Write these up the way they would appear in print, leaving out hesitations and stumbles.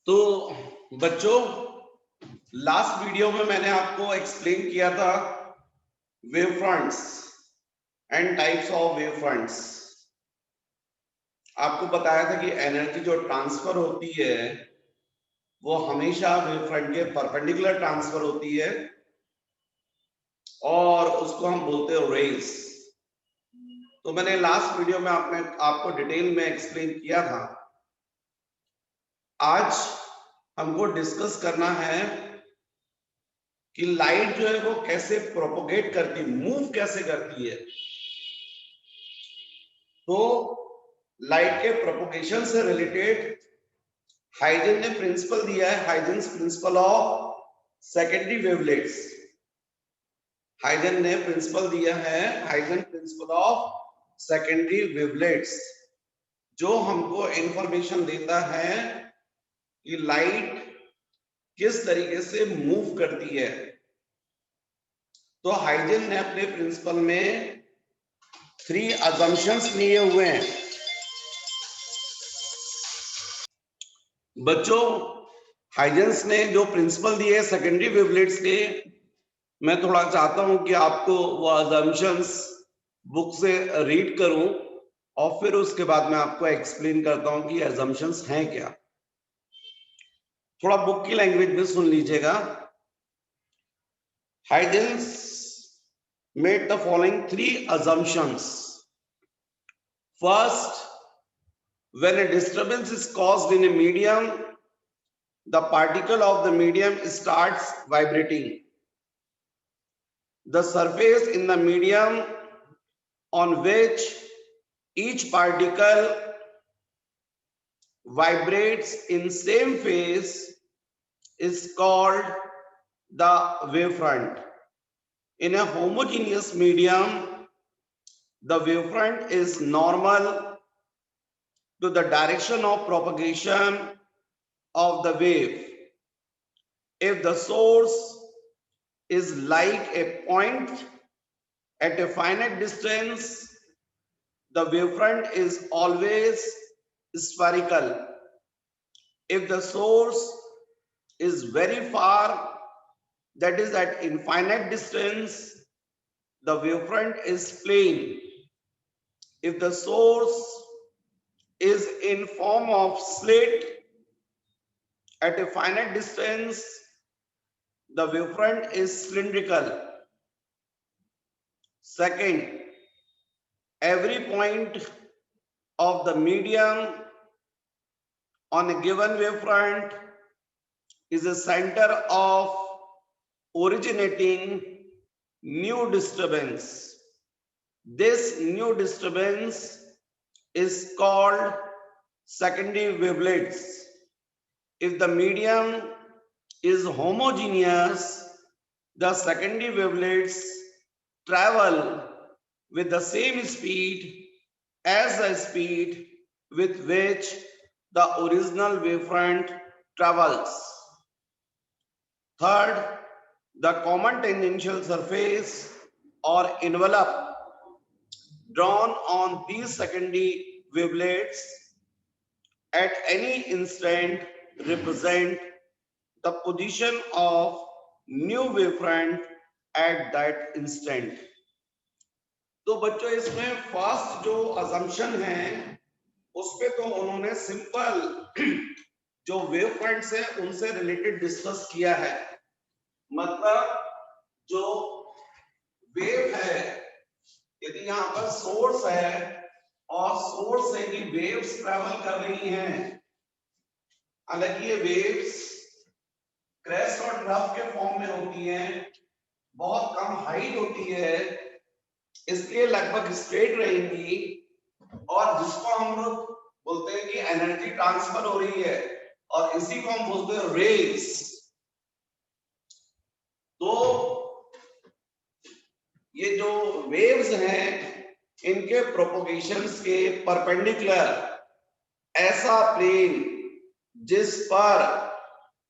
तो बच्चों, last video में मैंने आपको एक्सप्लेन किया था wave fronts and types of wave fronts. आपको बताया था कि एनर्जी जो ट्रांसफर होती है वो हमेशा वेव फ्रंट के परपेंडिकुलर ट्रांसफर होती है और उसको हम बोलते हैं रेज। तो मैंने लास्ट वीडियो में आपको डिटेल में एक्सप्लेन किया था। आज हमको डिस्कस करना है कि लाइट जो है वो कैसे प्रोपोगेट करती, मूव कैसे करती है। तो लाइट के प्रोपोगेशन से रिलेटेड हाइजन ने प्रिंसिपल दिया है, Huygens principle of secondary wavelets. Huygens ने प्रिंसिपल दिया है, Huygens principle of secondary wavelets, जो हमको इंफॉर्मेशन देता है कि लाइट किस तरीके से मूव करती है। तो हाइजन ने अपने प्रिंसिपल में 3 असम्पशंस लिए हुए हैं। बच्चों, हाइजन्स ने जो प्रिंसिपल दिए सेकेंडरी वेवलेट्स के, मैं थोड़ा चाहता हूं कि आपको वो असम्पशंस बुक से रीड करूं और फिर उसके बाद मैं आपको एक्सप्लेन करता हूं कि असम्पशंस हैं क्या। थोड़ा बुक की लैंग्वेज में सुन लीजिएगा। हाइजन्स made the following 3 assumptions. First, when a disturbance is caused in a medium, the particle of the medium starts vibrating. The surface in the medium on which each particle vibrates in same phase is called the wavefront. In a homogeneous medium, the wavefront is normal to the direction of propagation of the wave. If the source is like a point at a finite distance, the wavefront is always spherical. If the source is very far, that is at infinite distance, the wavefront is plane. If the source is in form of slit at a finite distance, the wavefront is cylindrical. Second, every point of the medium on a given wavefront is a center of originating new disturbance. This new disturbance is called secondary wavelets. If the medium is homogeneous, the secondary wavelets travel with the same speed as the speed with which the original wavefront travels. Third, the common tangential surface or envelope drawn on these secondary wavelets at any instant represent the position of new wavefront at that instant. तो बच्चों, इसमें first जो assumption है उस पे तो उन्होंने simple जो वेव फ्रंट्स है उनसे रिलेटेड डिस्कस किया है। मतलब जो वेव है, यदि यहाँ पर सोर्स है और सोर्स से ही वेव्स ट्रैवल कर रही हैं, हालांकि ये वेव्स क्रेस्ट और ट्रफ के फॉर्म में होती हैं, बहुत कम हाइट होती है, इसलिए लगभग स्ट्रेट रहेंगी, और जिसको हम लोग बोलते हैं कि एनर्जी ट्रांसफर हो रही है, और इसी को हम बोलते हैं रेज। तो ये जो वेव्स हैं इनके प्रोपोगेशंस के परपेंडिकुलर ऐसा प्लेन जिस पर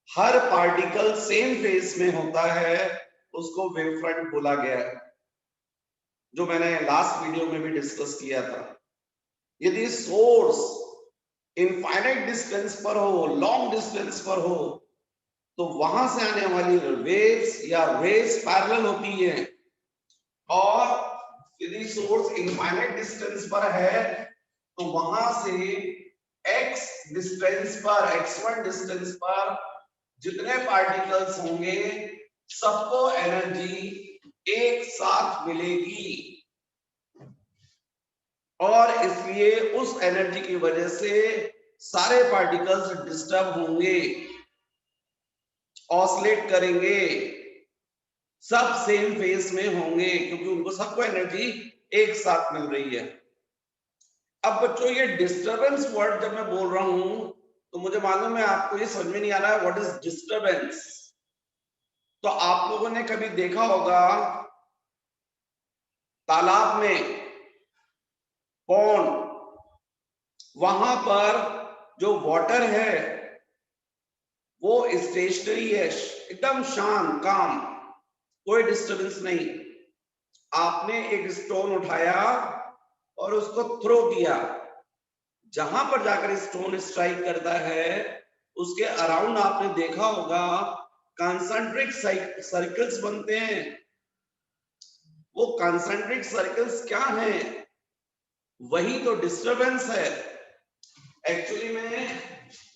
हर पार्टिकल सेम फेस में होता है उसको वेव फ्रंट बोला गया है, जो मैंने लास्ट वीडियो में भी डिस्कस किया था। यदि सोर्स इनफाइनाइट डिस्टेंस पर हो, लॉन्ग डिस्टेंस पर हो, तो वहां से आने वाली वेव्स या रेज पैरेलल होती है। और यदि सोर्स इनफाइनाइट डिस्टेंस पर है तो वहां से x डिस्टेंस पर, x1 डिस्टेंस पर जितने पार्टिकल्स होंगे सबको एनर्जी एक साथ मिलेगी, और इसलिए उस एनर्जी की वजह से सारे पार्टिकल्स डिस्टर्ब होंगे, ऑसिलेट करेंगे, सब सेम फेज में होंगे, क्योंकि उनको सबको एनर्जी एक साथ मिल रही है। अब बच्चों ये डिस्टरबेंस वर्ड जब मैं बोल रहा हूं तो मुझे मालूम है आपको ये समझ में नहीं आ रहा है व्हाट इज डिस्टरबेंस। तो आप लोगों ने कभी देखा होगा तालाब में, पॉन्ड, वहां पर जो वाटर है वो स्टेशनरी है, एकदम शांत, काम, कोई डिस्टरबेंस नहीं। आपने एक स्टोन उठाया और उसको थ्रो किया, जहां पर जाकर स्टोन स्ट्राइक करता है उसके अराउंड आपने देखा होगा कंसंट्रिक सर्कल्स बनते हैं। वो कंसंट्रिक सर्कल्स क्या हैं? वही तो डिस्टरबेंस है। एक्चुअली में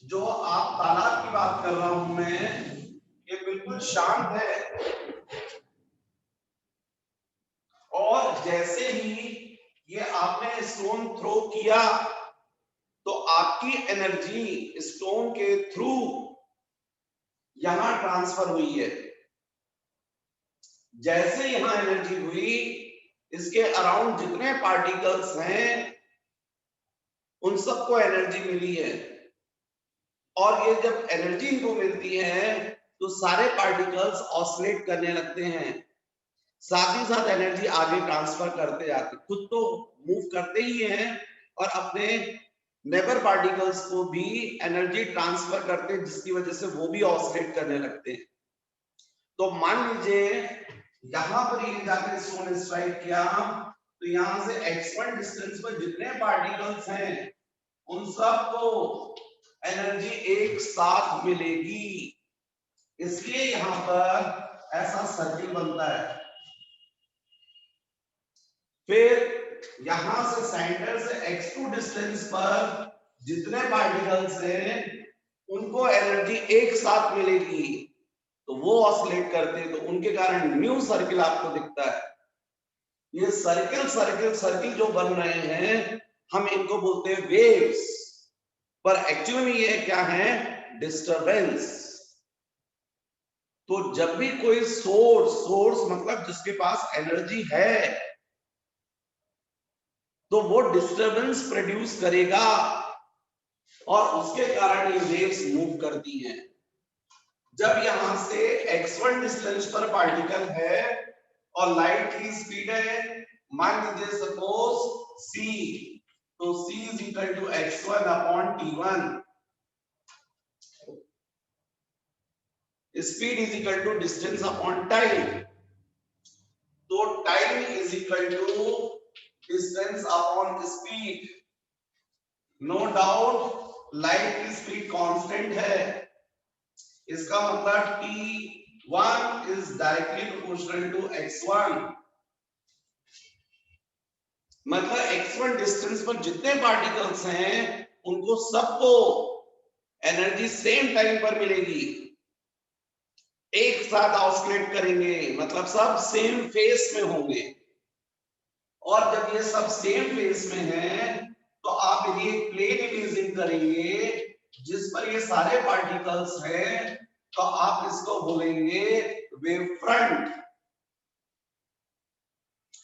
जो आप तालाब की बात कर रहा हूं मैं, ये बिल्कुल शांत है, और जैसे ही ये आपने स्टोन थ्रो किया तो आपकी एनर्जी स्टोन के थ्रू यहां ट्रांसफर हुई है। जैसे यहां एनर्जी हुई, इसके अराउंड जितने पार्टिकल्स हैं उन सबको एनर्जी मिली है, और ये जब एनर्जी इनको मिलती है तो सारे पार्टिकल्स ऑसिलेट करने लगते हैं, साथ ही साथ एनर्जी आगे ट्रांसफर करते जाते, खुद तो मूव करते ही हैं और अपने नेबर पार्टिकल्स को भी एनर्जी ट्रांसफर करते हैं, जिसकी वजह से वो भी ऑसिलेट करने लगते हैं। तो मान लीजिए यहां पर ये जाकर स्टोन स्ट्राइक किया, तो यहां से x1 डिस्टेंस पर जितने पार्टिकल्स हैं उन सबको एनर्जी एक साथ मिलेगी, इसलिए यहां पर ऐसा सर्किल बनता है। फिर यहां से सेंटर से x2 डिस्टेंस पर जितने पार्टिकल्स हैं उनको एनर्जी एक साथ मिलेगी, तो वो ऑसिलेट करते हैं, तो उनके कारण न्यू सर्किल आपको दिखता है। ये सर्किल सर्किल सर्किल जो बन रहे हैं हम इनको बोलते हैं वेव्स, पर एक्चुअली में ये क्या है? डिस्टरबेंस। तो जब भी कोई सोर्स मतलब जिसके पास एनर्जी है तो वो डिस्टरबेंस प्रोड्यूस करेगा, और उसके कारण ये वेव्स मूव करती हैं। जब यहां से x1 डिस्टेंस पर पार्टिकल है और लाइट की स्पीड है, मान लीजिए सपोज c, तो c is equal to x1 upon t1, speed is equal to distance upon time, तो time is equal to distance upon speed. No doubt light की स्पीड कांस्टेंट है, इसका मतलब t1 is directly proportional to x1, मतलब x1 distance पर जितने particles हैं उनको सबको एनर्जी सेम टाइम पर मिलेगी, एक साथ ऑसिलेट करेंगे, मतलब सब सेम फेस में होंगे। और जब ये सब सेम फेस में हैं तो आप यदि एक प्लेन इमेजिन करेंगे जिस पर ये सारे पार्टिकल्स हैं तो आप इसको बोलेंगे वेव फ्रंट।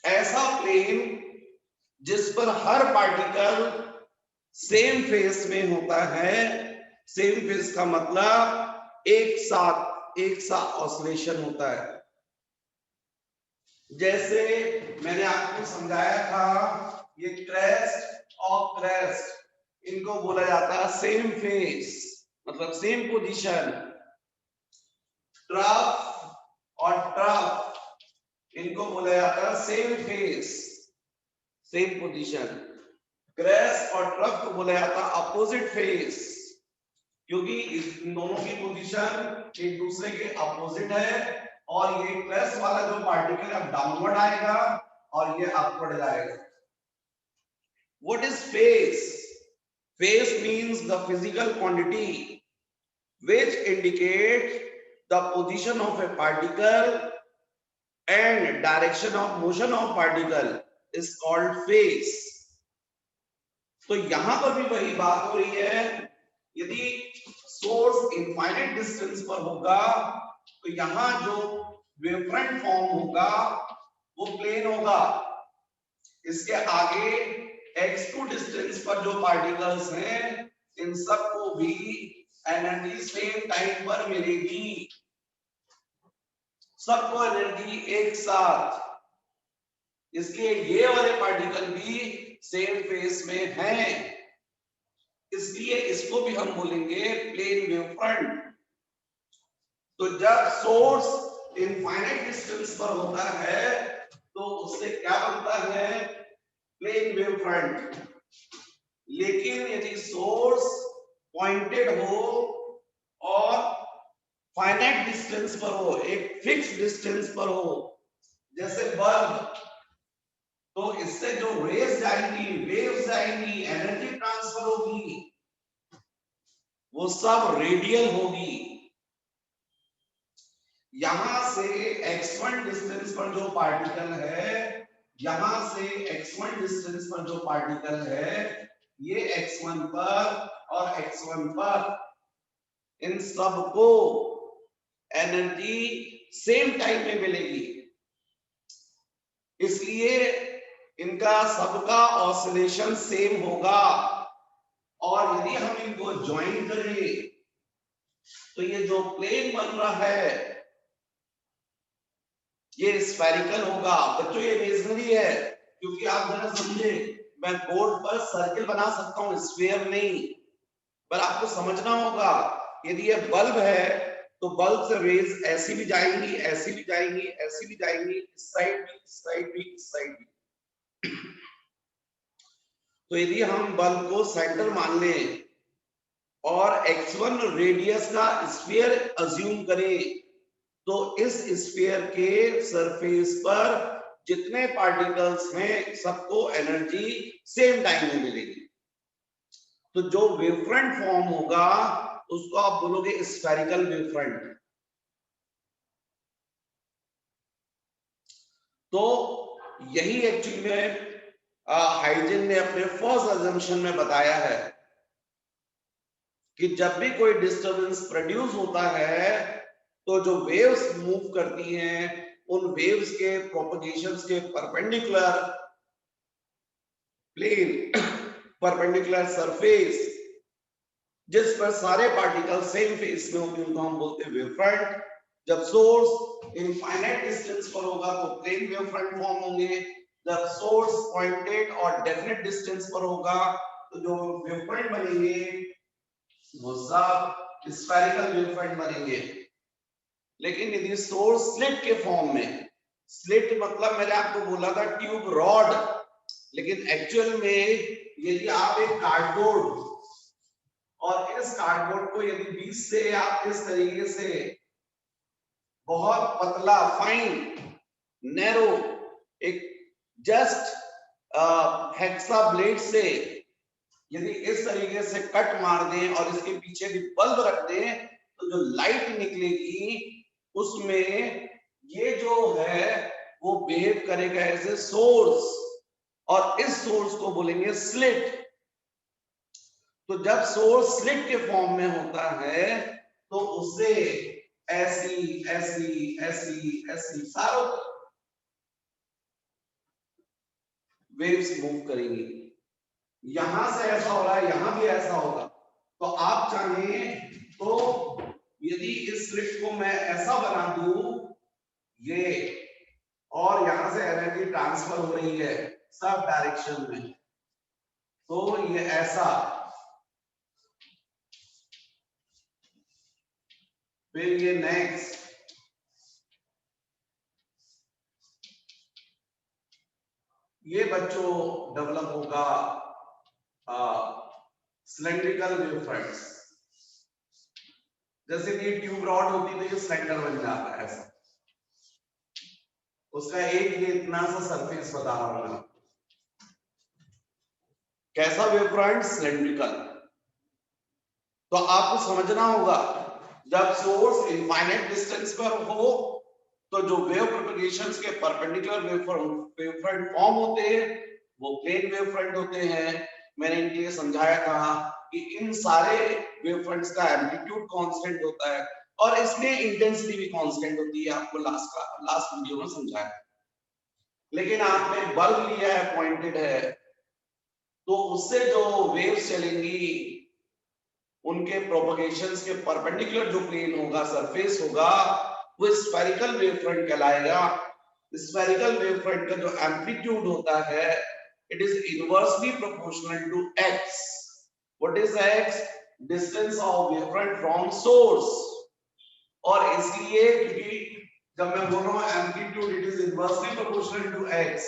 ऐसा प्लेन जिस पर हर पार्टिकल सेम फेस में होता है, सेम फेस का मतलब एक साथ ऑसिलेशन होता है। जैसे मैंने आपको समझाया था, ये क्रेस्ट और क्रेस्ट इनको बोला जाता है सेम फेस, मतलब सेम पोजीशन। ट्रफ और ट्रफ इनको बोला जाता है same face, same position. Crest और ट्रफ को बोला जाता है अपोजिट फेस, क्योंकि इन दोनों की पोजीशन एक दूसरे के अपोजिट है, और ये क्रेस्ट वाला जो पार्टिकल है डाउनवर्ड आएगा और ये अपवर्ड जाएगा। What is face? Face means the physical quantity which indicate the position of a particle and direction of motion of particle is called phase। तो यहां पर भी वही बात हो रही है, यदि सोर्स इनफाइनाइट डिस्टेंस पर होगा तो यहां जो वेवफ्रंट फॉर्म होगा वो प्लेन होगा। इसके आगे x2 डिस्टेंस पर जो पार्टिकल्स हैं इन सबको भी एनर्जी सेम टाइम पर मिलेगी, सबको एनर्जी एक साथ। इसलिए ये वाले पार्टिकल भी सेम फेस में हैं, इसलिए इसको भी हम बोलेंगे प्लेन वेव फ्रंट। तो जब सोर्स इनफाइनाइट डिस्टेंस पर होता है तो उससे क्या बनता है? Plane wave front. लेकिन यदि सोर्स पॉइंटेड हो और फाइनाइट डिस्टेंस पर हो, एक फिक्स डिस्टेंस पर हो, जैसे बल्ब, तो इससे जो रेज जाएंगी, वेव्स जाएंगी, एनर्जी ट्रांसफर होगी, वो सब रेडियल होगी। यहां से x1 डिस्टेंस पर जो पार्टिकल है, यहां से x1 डिस्टेंस पर जो पार्टिकल है, ये x1 पर और x1 पर, इन सबको एनर्जी सेम टाइम में मिलेगी। इसलिए इनका सबका ऑसिलेशन सेम होगा। और यदि हम इनको ज्वाइन करें तो ये जो प्लेन बन रहा है ये स्फेरिकल होगा। बच्चों ये इमेजिनरी है, क्योंकि आप जरा समझे, मैं बोर्ड पर सर्किल बना सकता हूं, स्फीयर नहीं, पर आपको समझना होगा यदि ये बल्ब है तो बल्ब से रेज ऐसी भी जाएंगी, ऐसी भी जाएंगी, ऐसी भी जाएंगी, इस साइड भी, इस साइड भी, इस साइड भी। तो यदि हम बल्ब को सेंटर मान लें और x1 रेडियस का स्फीयर अज्यूम करें, तो इस स्फीयर के सरफेस पर जितने पार्टिकल्स हैं सबको एनर्जी सेम टाइम में मिलेगी। तो जो वेवफ्रंट फॉर्म होगा उसको आप बोलोगे स्फेरिकल वेवफ्रंट। तो यही एक्चुअली में हाइजेन ने अपने फर्स्ट अजम्पशन में बताया है कि जब भी कोई डिस्टरबेंस प्रोड्यूस होता है तो जो वेव्स मूव करती हैं उन वेव्स के प्रोपगेशंस के परपेंडिकुलर प्लेन, परपेंडिकुलर सरफेस जिस पर सारे पार्टिकल सेम फेस में होंगे उनको हम बोलते हैं वेवफ्रंट। जब सोर्स इनफाइनाइट डिस्टेंस पर होगा तो प्लेन वेवफ्रंट फॉर्म होंगे। जब सोर्स पॉइंटेड और डेफिनेट डिस्टेंस पर होगा तो जो वेवफ्रंट बनेंगे वो सब स्फेरिकल वेवफ्रंट बनेंगे। लेकिन यदि सोर्स स्लिट के फॉर्म में, स्लिट मतलब मैंने आपको बोला था ट्यूब रॉड, लेकिन एक्चुअल में यदि आप एक कार्डबोर्ड, और इस कार्डबोर्ड को यदि बीच से आप इस तरीके से बहुत पतला, फाइन, नैरो, एक जस्ट हेक्सा ब्लेड से यदि इस तरीके से कट मार दें और इसके पीछे भी बल्ब रख दें तो जो लाइट निकलेगी उसमें ये जो है वो बिहेव करेगा एज ए सोर्स, और इस सोर्स को बोलेंगे स्लिट। तो जब सोर्स स्लिट के फॉर्म में होता है तो उससे ऐसी ऐसी ऐसी ऐसी सारों वेव्स मूव करेंगी। यहां से ऐसा हो रहा है, यहां भी ऐसा होगा। तो आप चाहें तो यदि इस स्लिट को मैं ऐसा बना दूं ये, और यहां से एनर्जी ट्रांसफर हो रही है सब डायरेक्शन में, तो ये ऐसा, फिर ये नेक्स्ट, ये बच्चों डेवलप होगा। Cylindrical wave fronts. जैसे कि ट्यूब रॉड होती है तो ये सिलेंडर बन जाता है ऐसा, उसका एक ये इतना सा सरफेस बता रहा हूं मैं। कैसा वेव फ्रंट? सिलेंड्रिकल। तो आपको समझना होगा जब सोर्स इनफाइनाइट डिस्टेंस पर हो तो जो वेव प्रोपगेशंस के परपेंडिकुलर वेव फ्रंट फॉर्म होते हैं वो प्लेन वेव फ्रंट होते हैं। मैंने इनके लिए समझाया था कि इन सारे वेव फ्रंट्स का एम्पलीट्यूड कांस्टेंट होता है और इसमें इंटेंसिटी भी कांस्टेंट होती है, आपको लास्ट वीडियो में समझाया। लेकिन आपने बल्ब लिया है, पॉइंटेड है, तो उससे जो वेव्स चलेंगी उनके प्रोपगेशंस के परपेंडिकुलर जो प्लेन होगा, सरफेस होगा, वो स्फेरिकल वेव फ्रंट कहलाएगा। स्फेरिकल वेव फ्रंट का जो एम्पलीट्यूड होता है it is inversely proportional to x। What is x? Distance of wave front from source. और इसलिए क्योंकि जब मैं बोल रहा हूं amplitude it is inversely proportional to x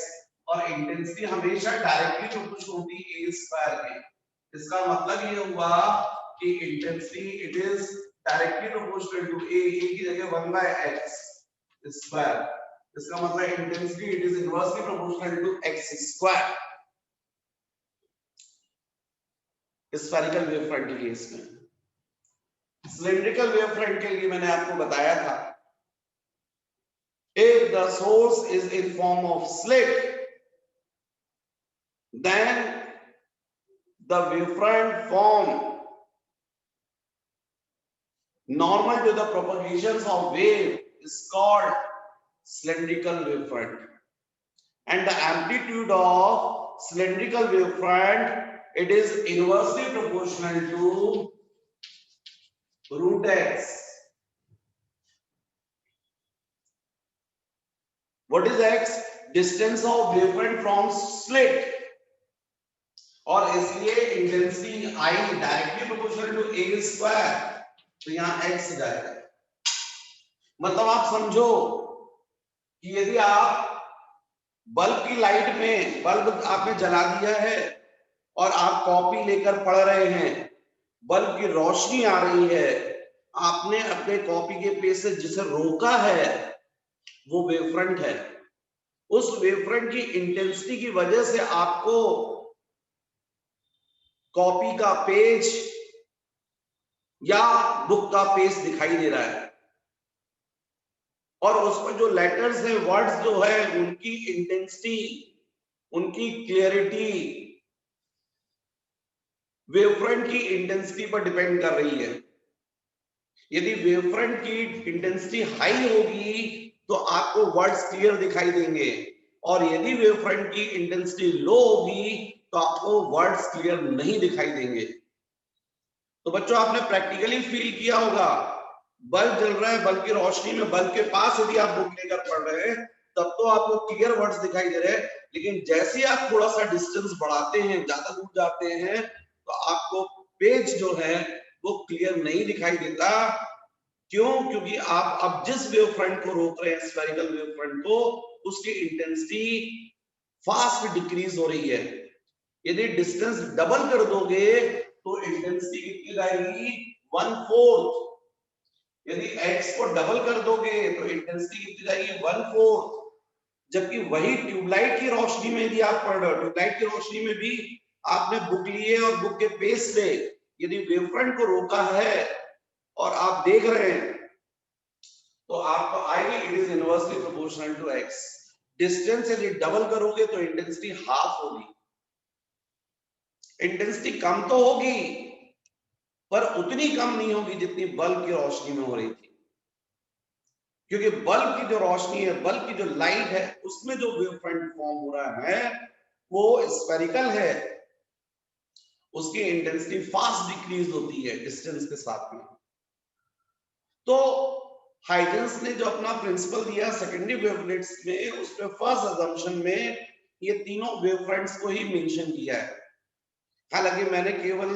और इंटेंसिटी हमेशा डायरेक्टली प्रोपोर्शनल होती है a स्क्वायर के। इसका मतलब ये हुआ कि intensity it is directly proportional to a की जगह 1 by x स्क्वायर। इसका मतलब intensity it is inversely proportional to x square spherical wave front के केस में। सिलिंड्रिकल वेव फ्रंट के लिए मैंने आपको बताया था if the source is in form of slit then the wavefront form normal to the propagations of wave is called cylindrical wavefront, and the amplitude of cylindrical wavefront it is inversely proportional to root x. What is x? Distance of wavefront from slit, और इसलिए intensity I directly proportional to a square, तो यहां x जाएगा। मतलब आप समझो कि यदि आप बल्ब की लाइट में बल्ब आपने जला दिया है और आप कॉपी लेकर पढ़ रहे हैं, बल्ब की रोशनी आ रही है, आपने अपने कॉपी के पेज से जिसे रोका है वो वेवफ्रंट है। उस वेवफ्रंट की इंटेंसिटी की वजह से आपको कॉपी का पेज या बुक का पेज दिखाई दे रहा है और उसमें जो लेटर्स हैं, वर्ड्स जो है, उनकी इंटेंसिटी, उनकी क्लियरिटी वेवफ्रंट की इंटेंसिटी पर डिपेंड कर रही है। यदि वेवफ्रंट की इंटेंसिटी हाई होगी तो आपको वर्ड्स क्लियर दिखाई देंगे और यदि वेवफ्रंट की इंटेंसिटी लो होगी तो आपको वर्ड्स क्लियर नहीं दिखाई देंगे। तो बच्चों आपने प्रैक्टिकली फील किया होगा, बल्ब जल रहा है, बल्ब की रोशनी में बल्ब के पास यदि आप बुक लेकर पढ़ रहे हैं तब तो आपको क्लियर वर्ड्स दिखाई दे रहे हैं, लेकिन जैसे ही आप थोड़ा सा डिस्टेंस बढ़ाते हैं, ज्यादा दूर जाते हैं तो आपको पेज जो है वो क्लियर नहीं दिखाई देता। क्यों? क्योंकि आप अब जिस वेव फ्रंट को रोक रहे हैं, स्फेरिकल वेव फ्रंट को, उसकी इंटेंसिटी फास्ट डिक्रीज हो रही है। यदि डिस्टेंस डबल कर दोगे तो इंटेंसिटी कितनी जाएगी? 1/4। यदि x को डबल कर दोगे तो इंटेंसिटी कितनी जाएगी? 1/4। जबकि वही ट्यूबलाइट की रोशनी में यदि आप पढ़ रहे हो, ट्यूबलाइट की रोशनी में भी आपने बुक लिए और बुक के पेज से यदि वेवफ्रंट को रोका है और आप देख रहे हैं तो आपको आएगी it is inversely proportional to x। Distance यदि डबल करोगे तो इंटेंसिटी हाफ होगी। इंटेंसिटी कम तो होगी पर उतनी कम नहीं होगी जितनी बल्ब की रोशनी में हो रही थी, क्योंकि बल्ब की जो रोशनी है, बल्ब की जो लाइट है, उसमें जो वेव फ्रंट फॉर्म हो रहा है वो स्फेरिकल है, उसकी इंटेंसिटी फास्ट डिक्रीज होती है डिस्टेंस के साथ में। तो हाइजेंस ने जो अपना प्रिंसिपल दिया सेकेंडरी वेवलेट्स में, उसमें फर्स्ट अजम्पशन में ये तीनों वेव फ्रंट्स को ही मेंशन किया है। हालांकि मैंने केवल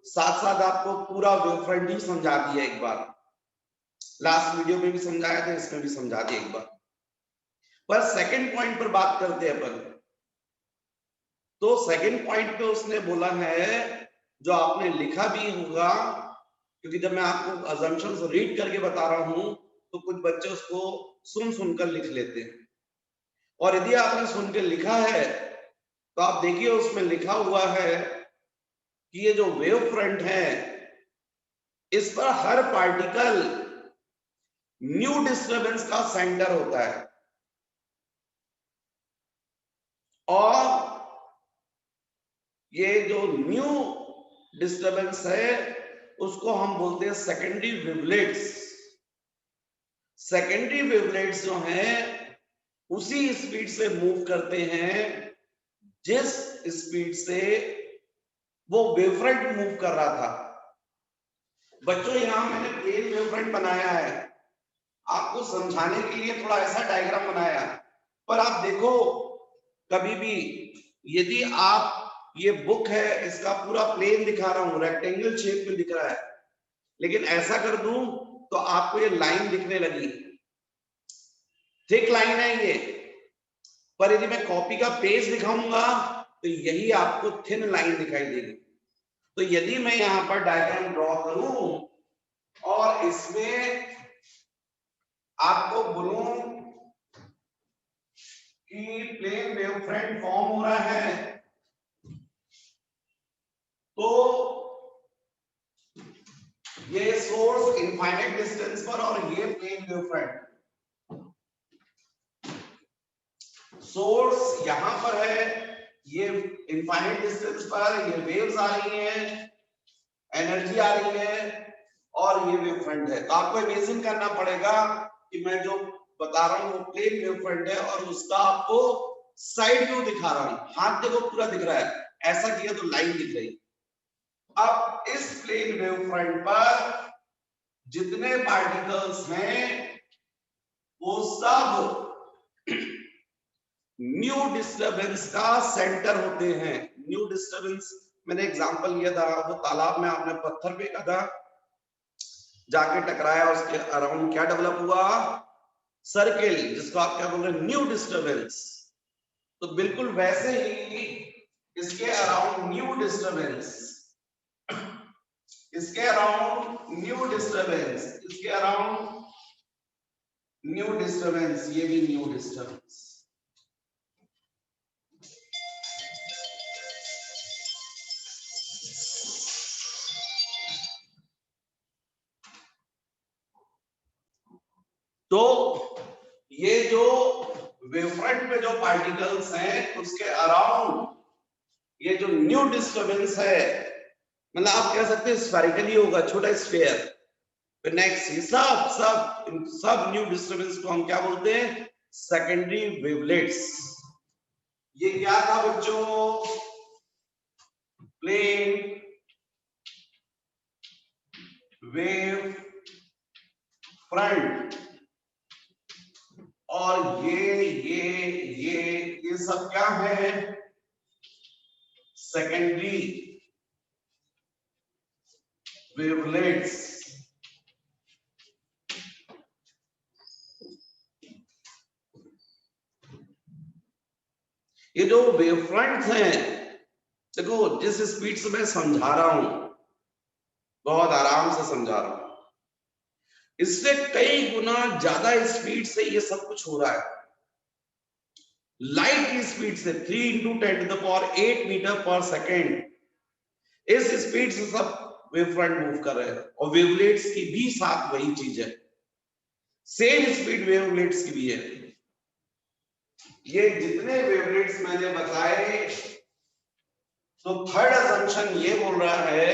साथ साथ आपको पूरा वेव फ्रंट ही समझा दिया एक बार, लास्ट वीडियो में भी समझाया था, इसमें भी समझा दिया एक बार। पर सेकंड पॉइंट पर बात करते हैं अपन। तो सेकंड पॉइंट पे उसने बोला है, जो आपने लिखा भी होगा, क्योंकि जब मैं आपको अजम्पशंस रीड करके बता रहा हूं तो कुछ बच्चे उसको सुन सुनकर लिख लेते हैं, और यदि आपने सुन के लिखा है तो आप देखिए उसमें लिखा हुआ है कि ये जो वेव फ्रंट है इस पर हर पार्टिकल न्यू डिस्टरबेंस का सेंटर होता है, और ये जो न्यू डिस्टरबेंस है उसको हम बोलते हैं सेकेंडरी वेवलेट्स। सेकेंडरी वेवलेट्स जो हैं उसी स्पीड से मूव करते हैं जिस स्पीड से वो वेवफ्रंट मूव कर रहा था। बच्चों यहां मैंने प्लेन वेवफ्रंट बनाया है, आपको समझाने के लिए थोड़ा ऐसा डायग्राम बनाया, पर आप देखो कभी भी यदि आप, ये बुक है इसका पूरा प्लेन दिखा रहा हूं, रेक्टेंगल शेप में दिख रहा है, लेकिन ऐसा कर दूं तो आपको ये लाइन दिखने लगी, थिक लाइन है ये, पर यदि मैं कॉपी का पेज दिखाऊंगा तो यही आपको थिन लाइन दिखाई देगी। तो यदि मैं यहां पर डायग्राम ड्रॉ करूं और इसमें आपको बोलूं कि प्लेन वेव फ्रंट फॉर्म हो रहा है, तो ये सोर्स इनफाइनाइट डिस्टेंस पर और ये प्लेन वेव फ्रंट, सोर्स यहां पर है, ये इनफाइनाइट डिस्टेंस पर ये वेव्स आ रही हैं, एनर्जी आ रही है, और ये वेव फ्रंट है। तो आपको इमेजिन करना पड़ेगा कि मैं जो बता रहा हूं वो प्लेन वेव फ्रंट है और उसका आपको साइड व्यू दिखा रहा हूं, हाथ देखो पूरा दिख रहा है, ऐसा किया तो लाइन दिख रही। अब इस प्लेन वेव फ्रंट पर जितने पार्टिकल्स हैं वो सब न्यू डिस्टरबेंस का सेंटर होते हैं। न्यू डिस्टरबेंस मैंने एग्जांपल लिया था, वो तालाब में आपने पत्थर फेंका था, जाके टकराया, उसके अराउंड क्या डेवलप हुआ, सर्किल, जिसको आप क्या बोल रहे हैं, न्यू डिस्टरबेंस। तो बिल्कुल वैसे ही इसके अराउंड न्यू डिस्टरबेंस, इसके अराउंड न्यू डिस्टरबेंस, इसके अराउंड न्यू डिस्टरबेंस, ये भी न्यू डिस्टरबेंस। तो ये जो वेवफ्रंट पे जो पार्टिकल्स हैं उसके अराउंड ये जो न्यू डिस्टरबेंस है, मतलब आप कह सकते हैं स्फेरिकली होगा, छोटा स्फीयर, फिर नेक्स्ट ये सब न्यू डिस्टरबेंस को हम क्या बोलते हैं, सेकेंडरी वेवलेट्स। ये क्या था बच्चों, प्लेन वेव फ्रंट, और ये सब क्या है, सेकेंडरी वेवलेट्स। ये जो वेवफ्रंट्स हैं, देखो जिस स्पीड से मैं समझा रहा हूं, बहुत आराम से समझा रहा हूं, इससे कई गुना ज्यादा स्पीड से ये सब कुछ हो रहा है। लाइट की स्पीड से 3 × 10⁸ मीटर पर सेकेंड, इस स्पीड से सब वेवफ्रंट मूव कर रहे हैं, और वेवलेट्स की भी साथ वही चीज है, सेम स्पीड वेवलेट्स की भी है। ये जितने वेवलेट्स मैंने बताए, तो थर्ड असम्पशन ये बोल रहा है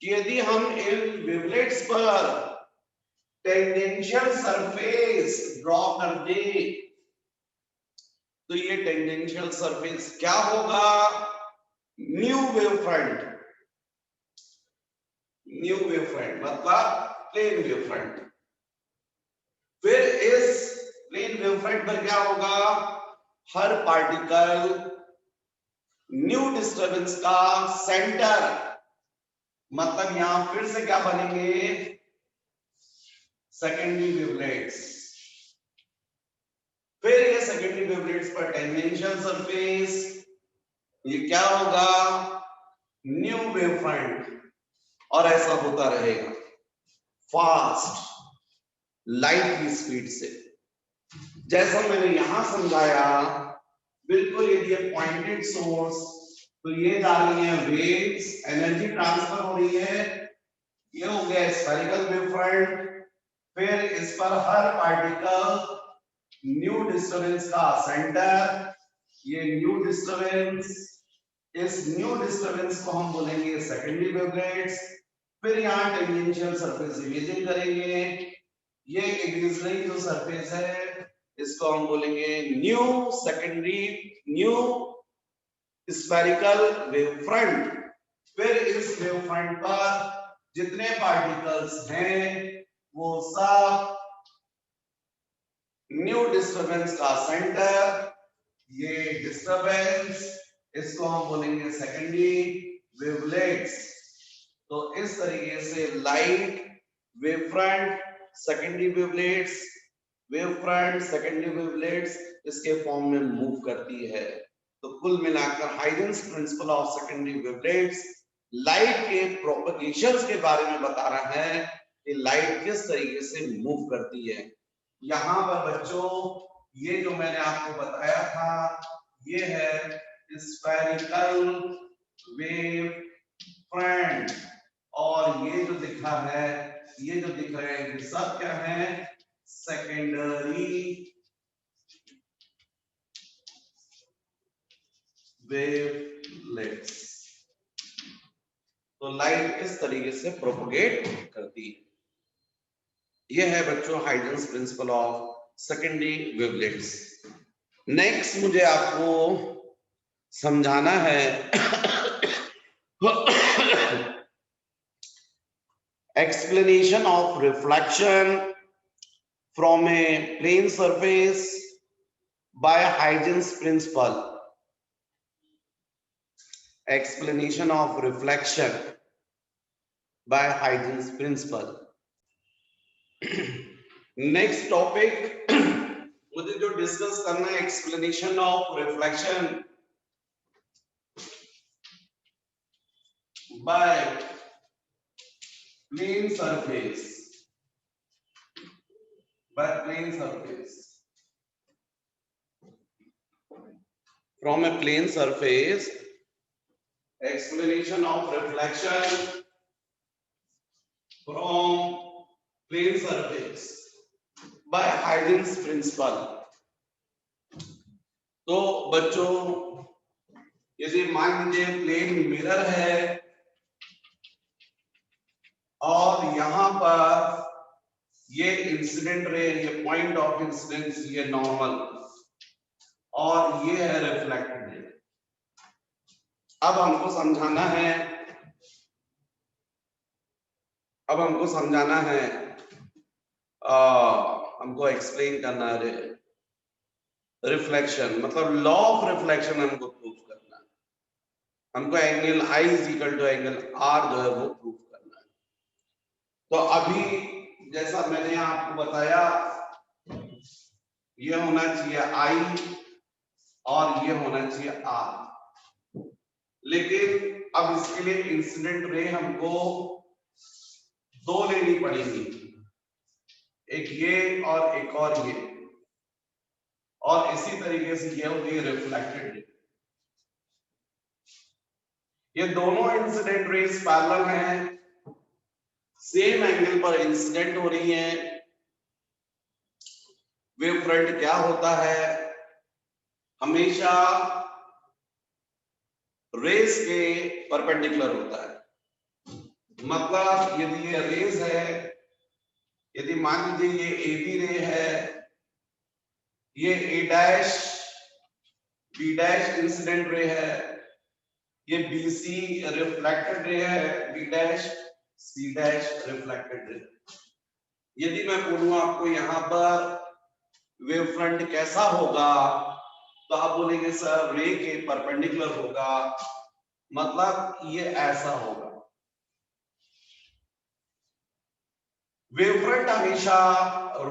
कि यदि हम इन वेवलेट्स पर टेंजेंशियल सरफेस ड्रॉ कर दे, तो ये टेंजेंशियल सरफेस क्या होगा, new wave front. New wave front मतलब प्लेन वेव फ्रंट। फिर इस प्लेन वेव फ्रंट पर क्या होगा, हर पार्टिकल न्यू डिस्टरबेंस का सेंटर, मतलब यहां फिर से क्या बनेंगे, सेकेंडरी वेवलेट्स। फिर ये सेकेंडरी वेवलेट्स पर टेंजेंशियल सरफेस, ये क्या होगा, न्यू वेव फ्रंट, और ऐसा होता रहेगा फास्ट लाइट की स्पीड से। जैसा मैंने यहां समझाया, बिल्कुल यदि ये पॉइंटेड सोर्स, तो ये जा रही है वेव्स, एनर्जी ट्रांसफर हो रही है, ये हो गया स्फेरिकल वेव फ्रंट। फिर इस पर हर पार्टिकल न्यू डिस्टरबेंस का सेंटर, ये न्यू डिस्टरबेंस, इस न्यू डिस्टरबेंस को हम बोलेंगे सेकेंडरी वेवलेट्स। फिर यहाँ टेंजेंशियल सरफेस इमेजिंग करेंगे, ये इमेजिनरी जो सरफेस है इसको हम बोलेंगे new secondary, new spherical wave front. फिर इस वेव फ्रंट पर जितने पार्टिकल्स हैं वो सब न्यू डिस्टरबेंस का सेंटर, ये डिस्टरबेंस, इसको हम बोलेंगे सेकेंडरी वेवलेट्स। तो इस तरीके से light wave front, secondary wavelets, wave front, secondary wavelets इसके फॉर्म में मूव करती है। तो कुल मिलाकर Huygens principal of secondary wavelets light के प्रोपगेशंस के बारे में बता रहा है कि लाइट किस तरीके से मूव करती है। यहाँ पर बच्चों ये जो मैंने आपको बताया था, ये है स्फेरिकल वेव फ्रंट, और ये जो दिखा है, ये जो दिख रहे हैं ये सब क्या है, सेकेंडरी वेवलेट्स। तो लाइट इस तरीके से प्रोपगेट करती है। ये है बच्चों Huygens principal of secondary wavelets. Next मुझे आपको समझाना है explanation of reflection from a plane surface by Huygens principle. Explanation of reflection by Huygens principle. Next topic मुझे जो डिस्कस करना है, explanation of reflection by plane surface. By plane surface. From a plane surface, explanation of reflection from plane surface by Huygens principle. तो बच्चों यदि मान लीजिए plane mirror है और यहां पर ये इंसिडेंट रे, ये पॉइंट ऑफ इंसिडेंस, ये नॉर्मल, और ये है रिफ्लेक्टेड रे। अब हमको समझाना है, हमको एक्सप्लेन करना है रिफ्लेक्शन, मतलब लॉ ऑफ रिफ्लेक्शन हमको प्रूव करना है। हमको angle I is equal to angle R जो है वो प्रूव करना है। तो अभी जैसा मैंने आपको बताया, ये होना चाहिए I और ये होना चाहिए R, लेकिन अब इसके लिए इंसिडेंट रे हमको दो लेनी पड़ेगी, एक ये और एक और ये, और इसी तरीके से ये होगी रिफ्लेक्टेड रे। ये दोनों इंसिडेंट रेज पैरेलल हैं, सेम एंगल पर इंसिडेंट हो रही हैं। वेव फ्रंट क्या होता है, हमेशा रेस के परपेंडिकुलर होता है। मतलब यदि ये रेस है, यदि मान लीजिए ये ए बी रे है, ये A dash B dash incident ray है, ये बी सी रिफ्लेक्टेड रे है, B dash C dash reflected ray. यदि मैं बोलूं आपको यहाँ पर वेव फ्रंट कैसा होगा, तो आप बोलेंगे सर रे के परपेंडिकुलर होगा, मतलब ये ऐसा होगा। वेव फ्रंट हमेशा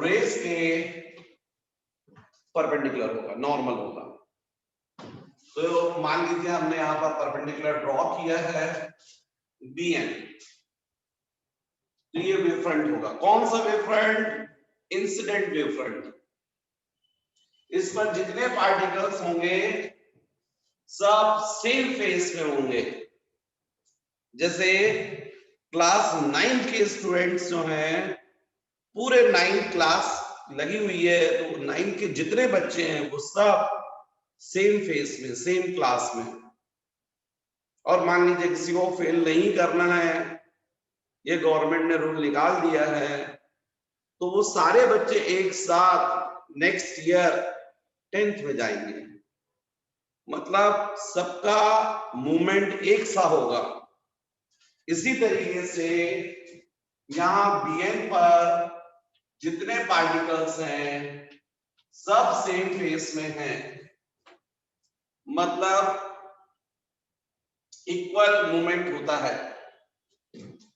रेस के परपेंडिकुलर होगा, नॉर्मल होगा। तो मान लीजिए हमने यहाँ पर परपेंडिकुलर ड्रॉ किया है BN, तो ये वेव फ्रंट होगा। कौन सा wave front? Incident wave front. इस पर जितने पार्टिकल्स होंगे सब सेम फेस में होंगे। जैसे क्लास 9 के स्टूडेंट्स जो हैं, पूरे 9 क्लास लगी हुई है, तो 9 के जितने बच्चे हैं वो सब सेम फेस में, सेम क्लास में। और मान लीजिए किसी को फेल नहीं करना है, ये गवर्नमेंट ने रूल निकाल दिया है, तो वो सारे बच्चे एक साथ नेक्स्ट ईयर 10th में जाएंगे। मतलब सबका मूवमेंट एक सा होगा। इसी तरीके से यहाँ BN पर जितने पार्टिकल्स हैं सब सेम फेस में हैं, मतलब इक्वल मूवमेंट होता है।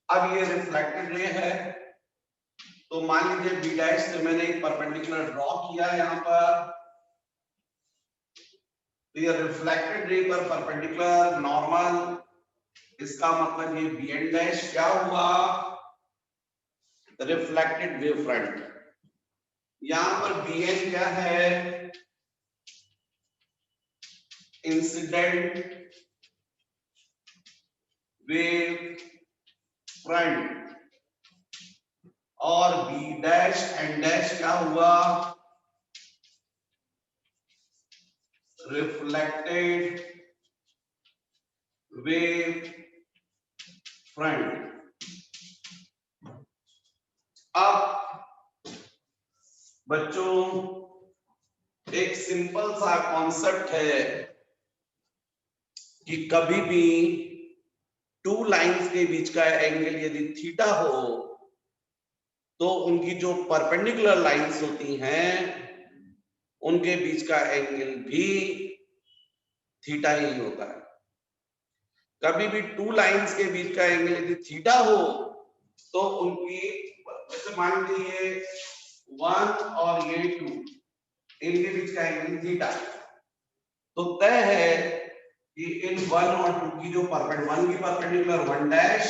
अब ये रिफ्लेक्टेड रे है, तो मान लीजिए B डैश से मैंने एक परपेंडिकुलर ड्रॉ किया है यहाँ पर, तो ये रिफ्लेक्टेड रे पर परपेंडिकुलर नॉर्मल, इसका मतलब ये BN डैश क्या हुआ? Reflected wave front. यहां पर BN क्या है? Incident wave front. और B डैश N डैश क्या हुआ? Reflected wave front. अब बच्चों एक सिंपल सा कॉन्सेप्ट है कि कभी भी टू लाइंस के बीच का एंगल यदि थीटा हो, तो उनकी जो परपेंडिकुलर लाइंस होती हैं उनके बीच का एंगल भी थीटा ही होता है। कभी भी टू लाइंस के बीच का एंगल यदि थीटा हो, तो उनकी, जैसे मान लीजिए 1 और ये 2, इनके बीच का एंगल थीटा, तो तय है कि इन 1 और 2 की जो 1 की परपेंडिकुलर 1 डैश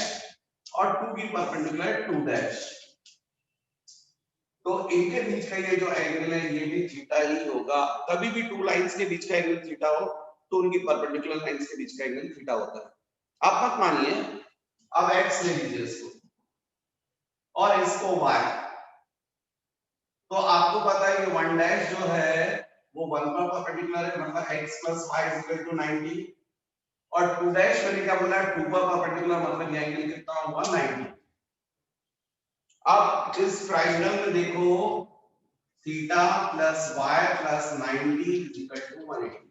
और 2 की परपेंडिकुलर 2 डैश, तो इनके बीच का ये जो एंगल है ये भी थीटा ही होगा। कभी भी टू लाइंस के बीच का एंगल थीटा हो तो उनकी परपेंडिकुलर लाइंस के बीच का एंगल थीटा होता है। आप मत मानिए। अब x ले लीजिए इसको और इसको y, तो आपको पता है कि 1 डैश जो है वो 1 पर परपेंडिकुलर है, मतलब x + y = 90, और 2 डैश मैंने क्या बोला, 2 पर परपेंडिकुलर, मतलब ये एंगल कितना होगा, 90। अब इस ट्रायंगल में देखो, थीटा + y + 90 = 180।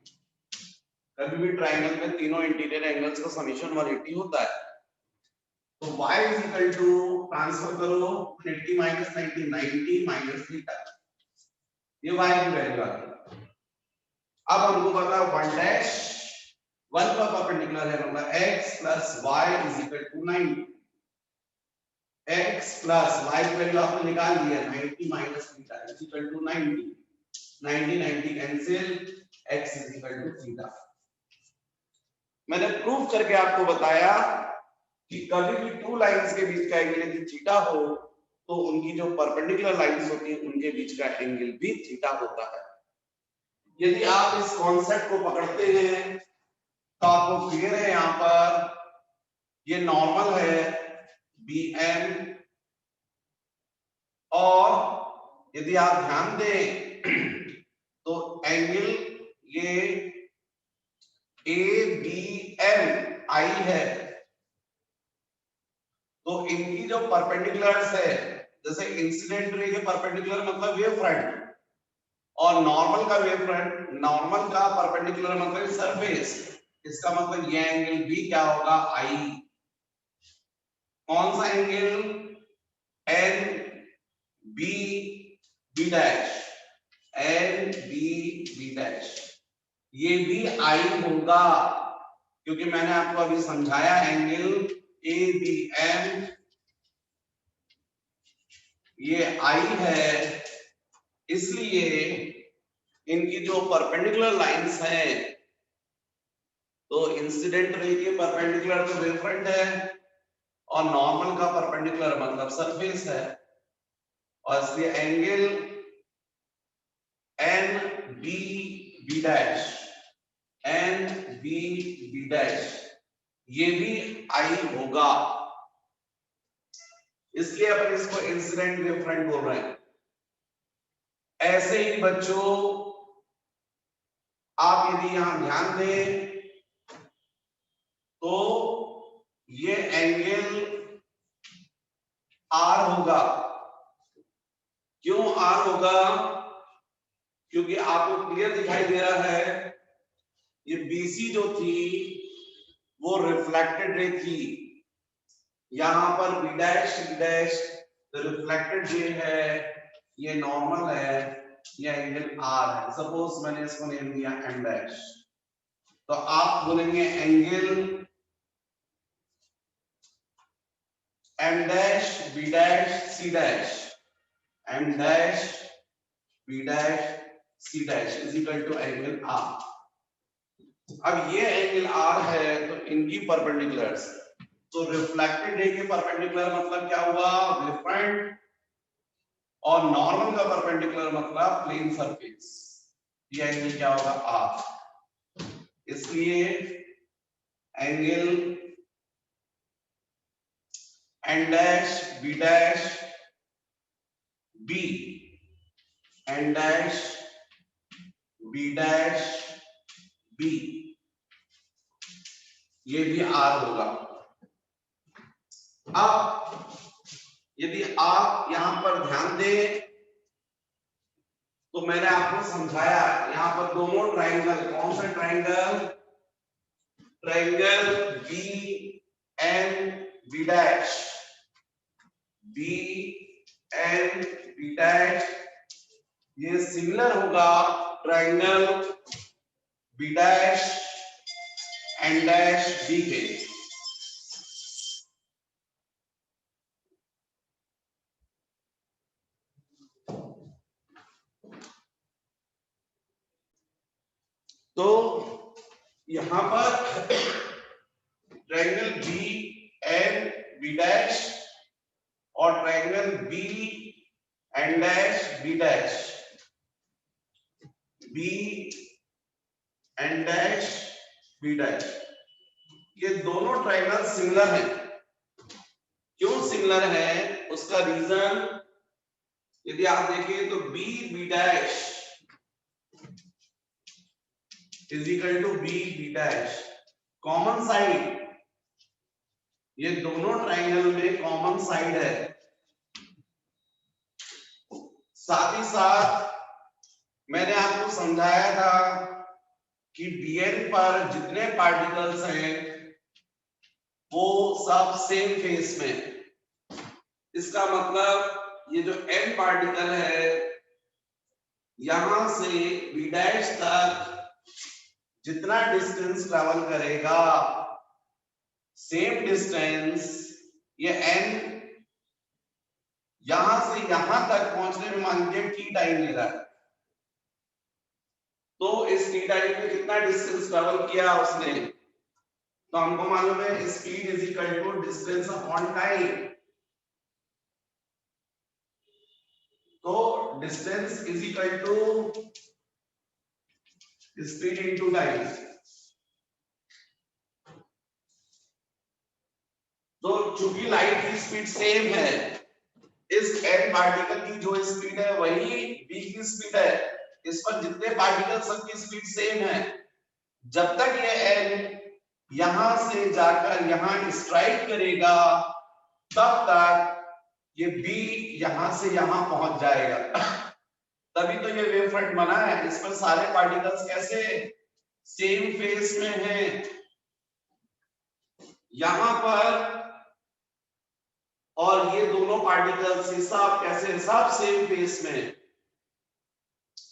कभी भी ट्रायंगल में तीनों इंटीरियर एंगल्स का समेशन 180 होता है। तो y ट्रांसफर करो, 180 - 90, 90 - थीटा, ये y की वैल्यू आ गई। अब हमको पता है 1 डैश 1 पर परपेंडिकुलर है, मतलब x + y = 90। x + y की वैल्यू आपने निकाल लिया, 90 - थीटा = 90। 90 90 cancel, x = theta. मैंने प्रूव करके आपको बताया कि कभी भी टू लाइंस के बीच का एंगल यदि थीटा हो, तो उनकी जो परपेंडिकुलर लाइंस होती हैं उनके बीच का एंगल भी थीटा होता है। यदि आप इस कॉन्सेप्ट को पकड़ते हैं तो आपको क्लियर है, यहाँ पर ये नॉर्मल है BN, और यदि आप ध्यान दें तो एंगल ये ABMI है, तो इनकी जो परपेंडिकुलर्स है, जैसे इंसिडेंट रे के परपेंडिकुलर मतलब वेव फ्रंट, और नॉर्मल का वेव फ्रंट, नॉर्मल का परपेंडिकुलर मतलब सरफेस, इसका मतलब ये एंगल भी क्या होगा, I। कौन सा angle, NBB dash, NBB dash, ये भी I होगा, क्योंकि मैंने आपको अभी समझाया एंगल ABM ये I है, इसलिए इनकी जो परपेंडिकुलर लाइंस हैं तो इंसिडेंट रे के परपेंडिकुलर तो वेव फ्रंट है और नॉर्मल का परपेंडिकुलर मतलब सरफेस है, और इसलिए angle N B B dash, N B B dash ये भी आई होगा, इसलिए अपन इसको इंसिडेंट वेव फ्रंट बोल रहे हैं। ऐसे ही बच्चों आप यदि यहां ध्यान दें तो ये एंगल आर होगा। क्यों आर होगा? क्योंकि आपको क्लियर दिखाई दे रहा है ये बीसी जो थी वो रिफ्लेक्टेड रे थी, यहां पर बी डैश रिफ्लेक्टेड रे है, ये नॉर्मल है, ये एंगल आर है। सपोज मैंने इसको नेम दिया एम डैश, तो आप बोलेंगे angle M dash B dash C dash, M dash B dash C dash is equal to angle R. अब ये एंगल आर है तो इनकी परपेंडिकुलर्स, तो रिफ्लेक्टेड रे के परपेंडिकुलर मतलब क्या हुआ? वेव फ्रंट, और नॉर्मल का परपेंडिकुलर मतलब प्लेन सरफेस, ये एंगल क्या होगा? आर। इसलिए angle N dash B N dash B ये भी आर होगा। अब यदि आप यहां पर ध्यान दें तो मैंने आपको समझाया यहां पर दोनों ट्राइंगल, कौन सा triangle? Triangle B N B dash, B N B dash ये सिमिलर होगा triangle B dash N dash B के। तो यहां पर triangle B N B dash और triangle B N dash B dash, B N dash B dash ये दोनों triangle similar हैं। क्यों सिमिलर है उसका रीजन यदि आप देखें तो B B dash is equal to B B dash, common side, ये दोनों ट्रायंगल में कॉमन साइड है। साथ ही साथ मैंने आपको समझाया था कि बीएन पर जितने पार्टिकल्स हैं वो सब सेम फेस में, इसका मतलब ये जो एन पार्टिकल है यहां से बी डैश तक जितना डिस्टेंस ट्रेवल करेगा सेम डिस्टेंस ये एन यहां से यहां तक पहुंचने में मान लीजिए टी टाइम ले रहा है, तो इस टी टाइम में कितना डिस्टेंस ट्रेवल किया उसने, तो हमको मालूम है speed is equal to distance upon time. तो distance is equal to speed into time. तो चूंकि लाइट की स्पीड सेम है, इस एन पार्टिकल की जो स्पीड है वही बी की स्पीड है, इस पर जितने पार्टिकल सबकी स्पीड सेम है। जब तक ये एन यहां से जाकर यहां स्ट्राइक करेगा तब तक ये बी यहां से यहां पहुंच जाएगा। तभी तो ये वेव फ्रंट बना है, इस पर सारे पार्टिकल्स कैसे सेम फेस में हैं। यहां पर और ये दोनों पार्टिकल्स हिसाब कैसे, हिसाब सेम फेस में,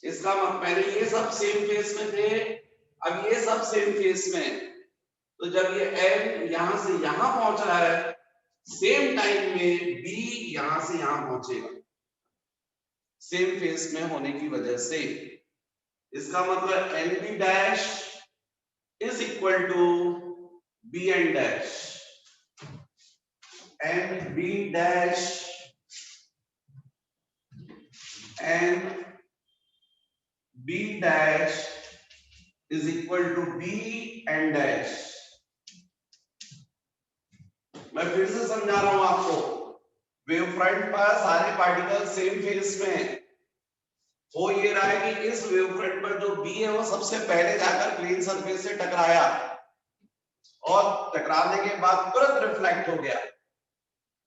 इसका मतलब पहले ये सब सेम फेस में थे, अब ये सब सेम फेस में। तो जब ये एन यहां से यहां पहुंच रहा है सेम टाइम में बी यहां से यहां पहुंचेगा सेम फेस में होने की वजह से। इसका मतलब N B dash is equal to b n dash, and b dash and b dash is equal to b n dash। मैं फिर से समझा रहा हूं आपको, वेव फ्रंट पर सारे पार्टिकल सेम फेज में हो ये रहा है कि इस वेव फ्रंट पर जो बी है वो सबसे पहले जाकर प्लेन सरफेस से टकराया और टकराने के बाद तुरंत रिफ्लेक्ट हो गया।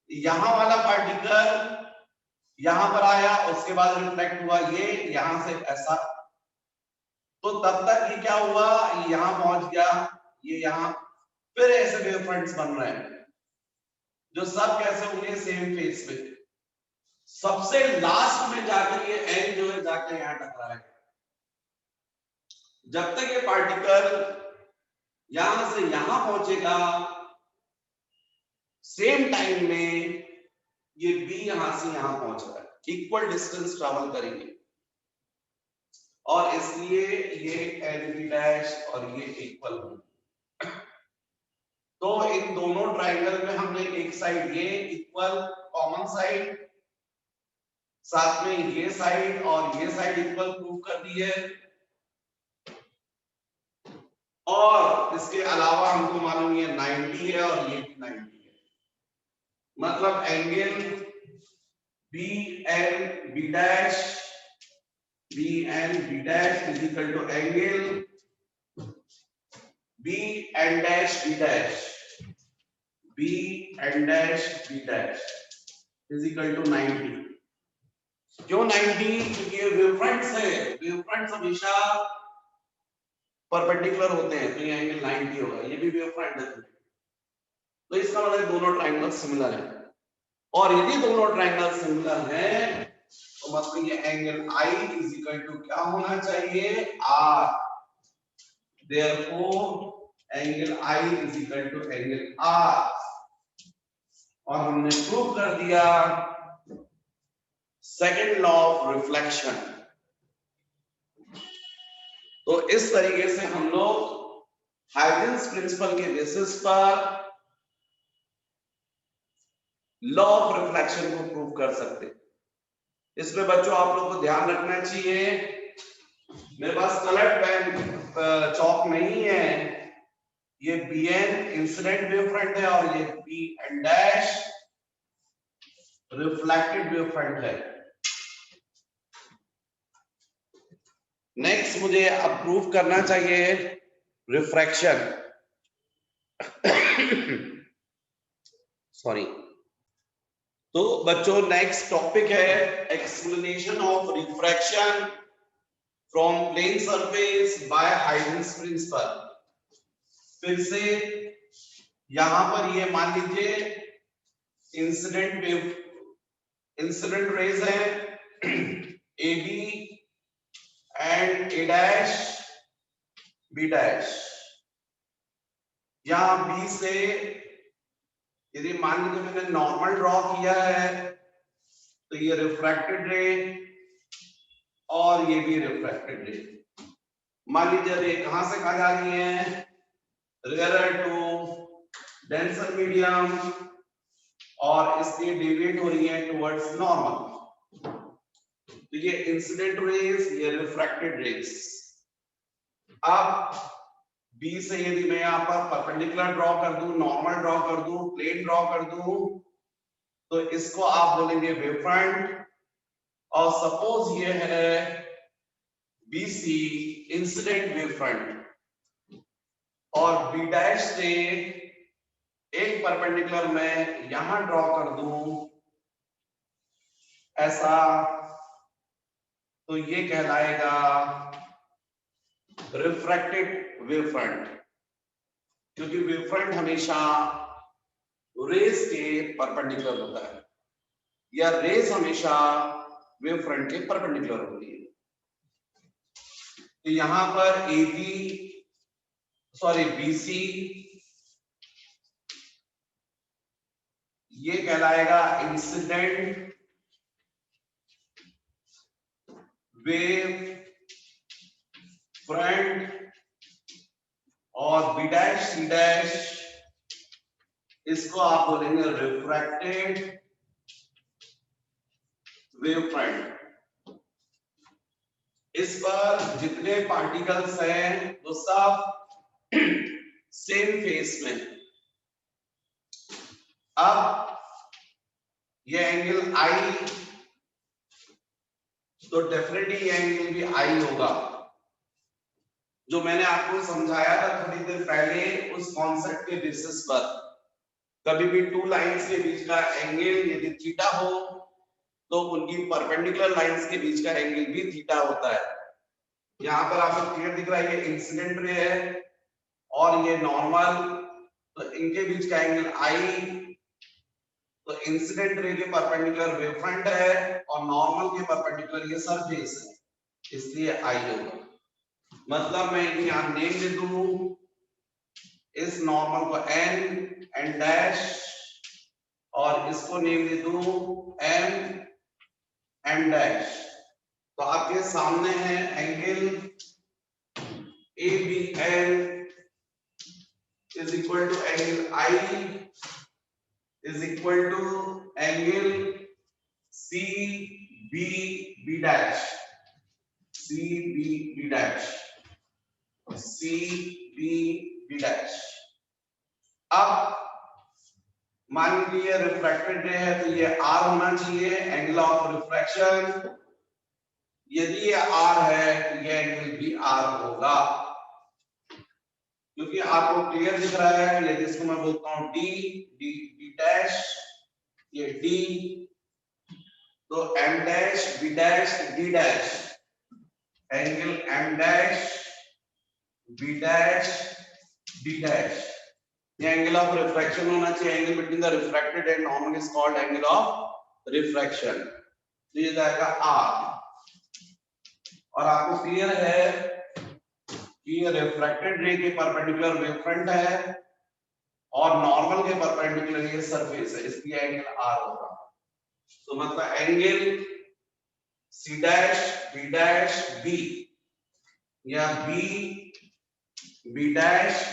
यहां वाला पार्टिकल यहां पर आया, उसके बाद रिफ्लेक्ट हुआ ये यहां से ऐसा, तो तब तक ये क्या हुआ, ये यहां पहुंच गया, ये यहां, फिर ऐसे वेव फ्रंट्स बन रहे हैं जो सब कैसे होंगे, सेम फेस में। सबसे लास्ट में जाकर ये एन जो है जाकर यहां टकराएगा। जब तक ये पार्टिकल यहां से यहां पहुंचेगा, सेम टाइम में ये बी यहां से यहां पहुंच रहा है, इक्वल डिस्टेंस ट्रैवल करेंगे और इसलिए ये एन बी डैश और ये इक्वल होंगे। तो इन दोनों ट्रायंगल में हमने एक साइड ये इक्वल कॉमन साइड, साथ में ये साइड और ये साइड इक्वल प्रूव कर दी है, और इसके अलावा हमको मालूम ये 90 है और ये भी 90 है। मतलब angle B N B dash is equal to angle B N dash B dash is equal to 90। क्यों 90? क्योंकि ये वेव फ्रंट्स है, वेव फ्रंट्स हमेशा परपेंडिकुलर होते हैं, तो ये एंगल 90 होगा। ये भी वेव फ्रंट है, तो इसका मतलब दोनों ट्रायंगल सिमिलर है, और यदि दोनों ट्रायंगल सिमिलर हैं तो मतलब ये angle I is equal to क्या होना चाहिए, R। Therefore angle I is equal to angle R। और हमने प्रूव कर दिया सेकंड लॉ ऑफ रिफ्लेक्शन। तो इस तरीके से हम लोग हाइजेंस प्रिंसिपल के बेसिस पर लॉ ऑफ रिफ्लेक्शन को प्रूव कर सकते हैं। इसमें बच्चों आप लोग को ध्यान रखना चाहिए, मेरे पास कलर्ड पेन चौक नहीं है, ये B N incident wave front है और ये B N dash reflected wave front है। नेक्स्ट मुझे अब प्रूव करना चाहिए रिफ्रैक्शन। सॉरी। तो बच्चों नेक्स्ट टॉपिक है explanation of refraction from plane surface by Huygens principle. फिर से यहां पर ये मान लीजिए इंसिडेंट रेज है A B and A dash B dash. यहां बी से यदि मान लीजिए मैंने नॉर्मल ड्रॉ किया है तो ये रिफ्रैक्टेड रे और ये भी रिफ्रैक्टेड रे। मान लीजिए रे कहां से कहां जा रही है, रेयर टू डेंसर मीडियम, और इसलिए डेविएट हो रही है टुवर्ड्स नॉर्मल। तो ये इंसिडेंट रेज, ये रिफ्रैक्टेड रेज। अब बी से यदि मैं यहाँ पर परपेंडिकुलर ड्रॉ कर दूं, नॉर्मल ड्रॉ कर दूं, प्लेन ड्रॉ कर दूं, तो इसको आप बोलेंगे वेव फ्रंट। और सपोज ये है BC इंसिडेंट वेव फ्रंट, और बी डैश से एक परपेंडिकुलर मैं यहां ड्रॉ कर दूं ऐसा, तो ये कहलाएगा रिफ्रैक्टेड वेव फ्रंट, क्योंकि वेव फ्रंट हमेशा रेज के परपेंडिकुलर होता है, या रेज हमेशा वेव फ्रंट के परपेंडिकुलर होती है। तो यहां पर BC ये कहलाएगा इंसिडेंट वेव फ्रंट, और बी डैश सी डैश, इसको आप बोलेंगे रिफ्रैक्टेड वेव फ्रंट। इस पर जितने पार्टिकल्स हैं वो सब सेम फेस में। अब ये एंगल आई, तो डेफिनेटली ये एंगल भी आई होगा। जो मैंने आपको समझाया था थोड़ी देर पहले उस कॉन्सेप्ट के बेसिस पर, कभी भी टू लाइंस के बीच का एंगल यदि थीटा हो तो उनकी परपेंडिकुलर लाइंस के बीच का एंगल भी थीटा होता है। यहाँ पर आपको क्लियर दिख रहा है ये इंसिडेंट रे है और ये नॉर्मल, तो इनके बीच का एंगल आई, तो इंसिडेंट रे के परपेंडिकुलर वेव फ्रंट है और नॉर्मल के परपेंडिकुलर ये सरफेस है, इसलिए आई होगा। मतलब मैं यहाँ नेम दे दूं इस नॉर्मल को एन डैश और इसको नेम दे दूं एम डैश। तो आपके सामने है angle A B N is equal to angle I is equal to angle C B B dash, C B B dash, C B B dash. अब मान लीजिए रिफ्रैक्टेड रे है तो ये आर होना चाहिए एंगल ऑफ रिफ्रैक्शन। यदि ये आर है तो ये एंगल भी आर होगा, क्योंकि आपको क्लियर दिख रहा है। यदि इसको मैं बोलता हूं डी डी डी डैश, ये डी, तो M dash B dash D dash, angle M dash B dash D dash, ये एंगल ऑफ रिफ्रैक्शन होना चाहिए। Angle between the refracted and normal is called angle of refraction. तो ये जाएगा are. और आपको क्लियर है कि ये रिफ्रैक्टेड रे के परपेंडिकुलर वेव फ्रंट है और नॉर्मल के परपेंडिकुलर ये सरफेस है, इसलिए एंगल आर होगा। तो मतलब एंगल सी डैश बी या B B dash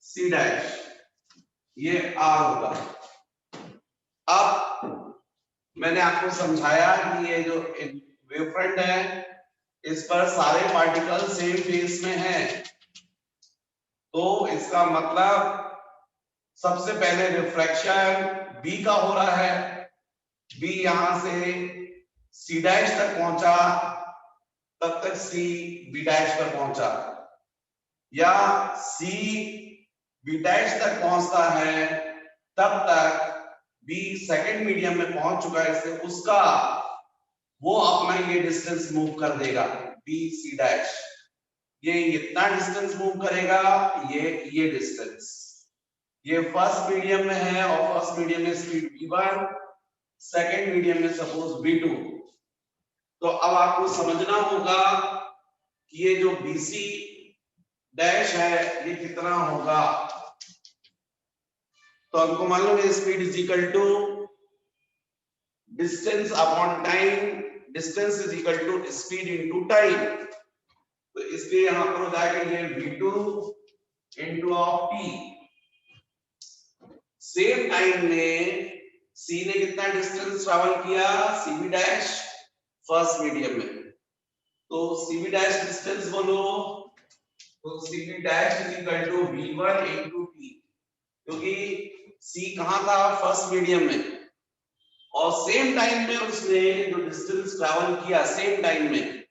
C dash, ये आर होगा। अब मैंने आपको समझाया कि ये जो वेव फ्रंट है इस पर सारे पार्टिकल सेम फेस में हैं, तो इसका मतलब सबसे पहले रिफ्रैक्शन बी का हो रहा है। बी यहां से सी डैश तक पहुंचा, तब तक सी बी डैश पर पहुंचा, या सी बी डैश तक पहुंचता है तब तक बी सेकंड मीडियम में पहुंच चुका है, इससे उसका वो अपना ये डिस्टेंस मूव कर देगा बी सी डैश। ये इतना डिस्टेंस मूव करेगा, ये डिस्टेंस, ये फर्स्ट मीडियम में है और फर्स्ट मीडियम में स्पीड v1, सेकंड मीडियम में सपोज v2। तो अब आपको समझना होगा कि ये जो bc डैश है ये कितना होगा। तो हमको मालूम है speed is equal to distance upon time, distance is equal to speed into time. तो इसलिए यहां पर हो जाएगा ये v2 into of t। Same time में c ने कितना डिस्टेंस ट्रैवल किया, cb डैश फर्स्ट मीडियम में, तो cb डैश डिस्टेंस बोलो, तो cb dash is equal to v1 into t, क्योंकि c कहां था, फर्स्ट मीडियम में, और सेम टाइम में उसने जो डिस्टेंस ट्रैवल किया सेम टाइम में,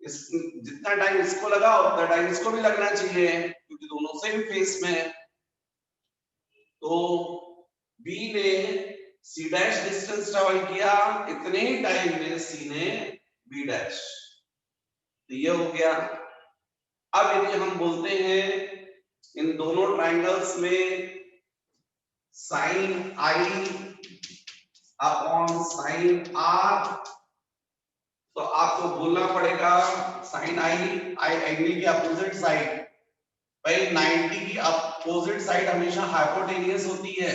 इस जितना टाइम इसको लगा उतना टाइम इसको भी लगना चाहिए क्योंकि दोनों सेम फेस में है। तो B ने C डैश डिस्टेंस ट्रैवल किया, इतने ही टाइम में C ने B डैश, तो ये हो गया। अब यदि हम बोलते हैं इन दोनों ट्रायंगल्स में sine I upon sine R, तो आपको बोलना पड़ेगा साइन आई एंगल की अपोजिट साइड, भाई 90 की अपोजिट साइड हमेशा हाइपोटेनियस होती है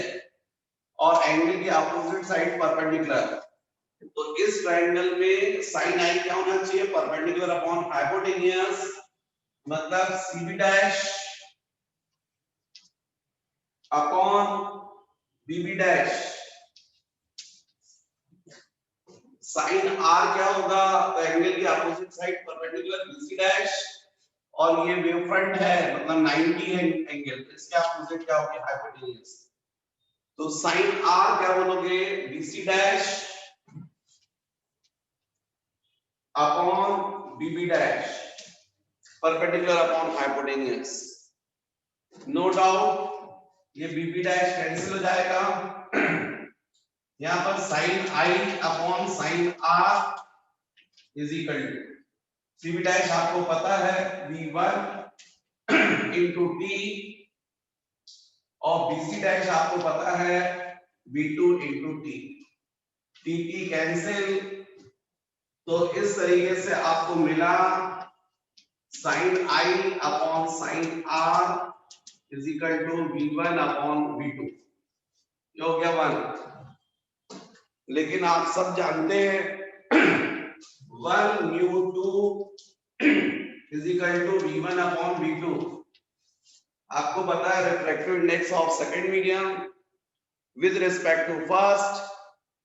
और एंगल की अपोजिट साइड परपेंडिकुलर। तो इस ट्रायंगल में साइन आई क्या होना चाहिए, परपेंडिकुलर अपॉन हाइपोटेनियस, मतलब C B dash upon Bibi dash. Sine are क्या होगा, तो एंगल की opposite side perpendicular B C dash, और ये वेव फ्रंट है मतलब 90 एंगल, इसके अपोजिट क्या होगी, हाइपोटेन्यूज। तो साइन आर क्या बोलोगे, बीसी डैश अपॉन बीबी dash perpendicular upon hypotenuse. No doubt ये बीबी डैश कैंसिल हो जाएगा। यहां पर sine I upon sine are is equal to CB dash आपको पता है v1 इंटू टी, और बीसी डैश आपको पता है v2 into T. T cancel, तो इस तरीके से आपको मिला sine I upon sine are is equal to v1 upon v2, ये हो गया 1। लेकिन आप सब जानते हैं 1 mu 2 is equal to v1 upon v2। आपको पता है refractive index of second medium with respect to first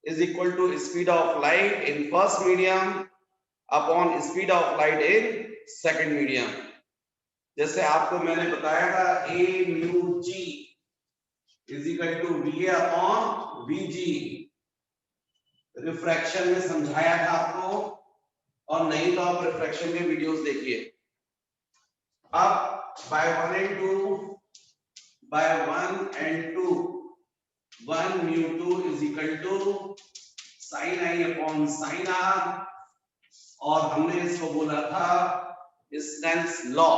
is equal to speed of light in first medium upon speed of light in second medium. जैसे आपको मैंने बताया था a mu g is equal to va upon vg, refraction में समझाया था आपको, और नहीं तो आप रिफ्रैक्शन के वीडियोस देखिए। अब bye 1 and 2 by 1 and 2 1 mu 2 is equal to sin I upon sin R, और हमने इसको बोला था स्नेल्स लॉ,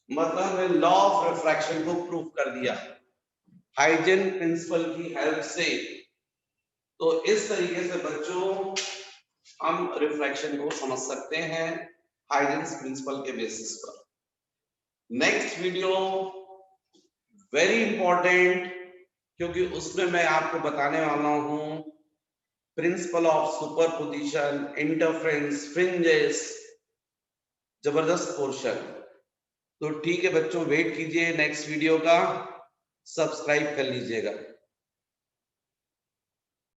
मतलब हमने लॉ ऑफ रिफ्रैक्शन को प्रूव कर दिया हाइजन प्रिंसिपल की हेल्प से। तो इस तरीके से बच्चों हम रिफ्रैक्शन को समझ सकते हैं हाइजन प्रिंसिपल के बेसिस पर। नेक्स्ट वीडियो वेरी इंपॉर्टेंट, क्योंकि उसमें मैं आपको बताने वाला हूं principle of superposition, interference, fringes, जबरदस्त पोर्शन। तो ठीक है बच्चों, वेट कीजिए नेक्स्ट वीडियो का, सब्सक्राइब कर लीजिएगा।